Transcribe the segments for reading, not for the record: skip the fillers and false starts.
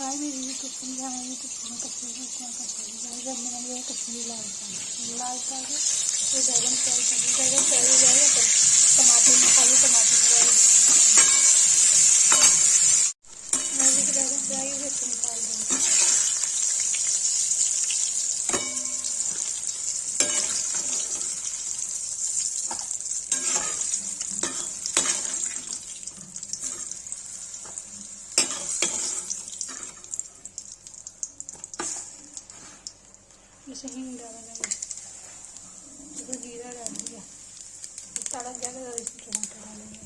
गाय मेरी यूट्यूब समझा है यूट्यूब चैनल कश्मीरी क्या कश्मीरी गाय जब मेरा ये कश्मीरी लाल साग है तो बैगन फ्राई कर बैगन फ्राई हो जाएगा तो टमाटर में खाली टमाटर फ्राई बैगन फ्राई हो गए तो निकाल देंगे। इसे हींग डाल देंगे, तो जीरा डाल दिया, तड़क जाएगा तो इसमें टमाटर डालेंगे।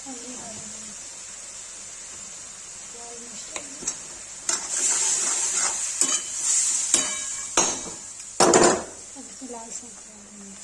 हल्दी डालेंगे, लाल मिर्च डालेंगे, अब इसमें लाल साग डाल देंगे।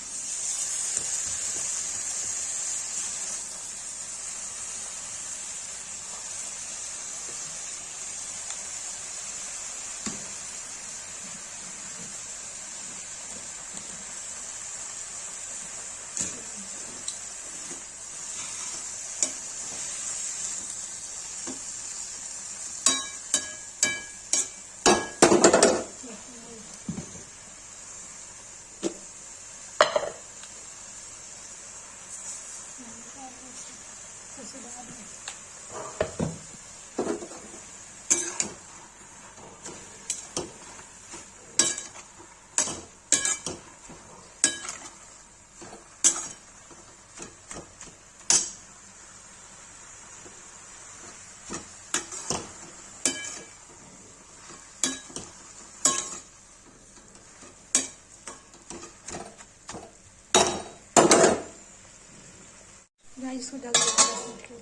इसको डाल देंगे,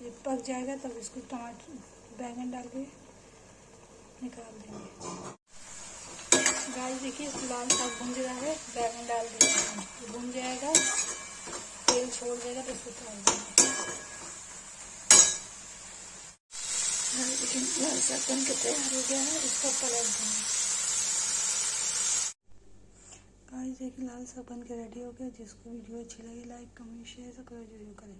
ये पक जाएगा तब इसको टमाटर बैंगन डाल के निकाल देंगे। गाइस देखिए लाल साग भुन रहा है, बैंगन डाल देंगे, भुन जाएगा तेल छोड़ देगा तो इसको डाल देंगे। लेकिन लाल साग बन के तैयार हो गया है, इसको पलट देंगे। गाइस देखिए लाल साग बन के रेडी हो गया। जिसको वीडियो अच्छी लगी लाइक कमेंट शेयर सब्सक्राइब जरूर करें।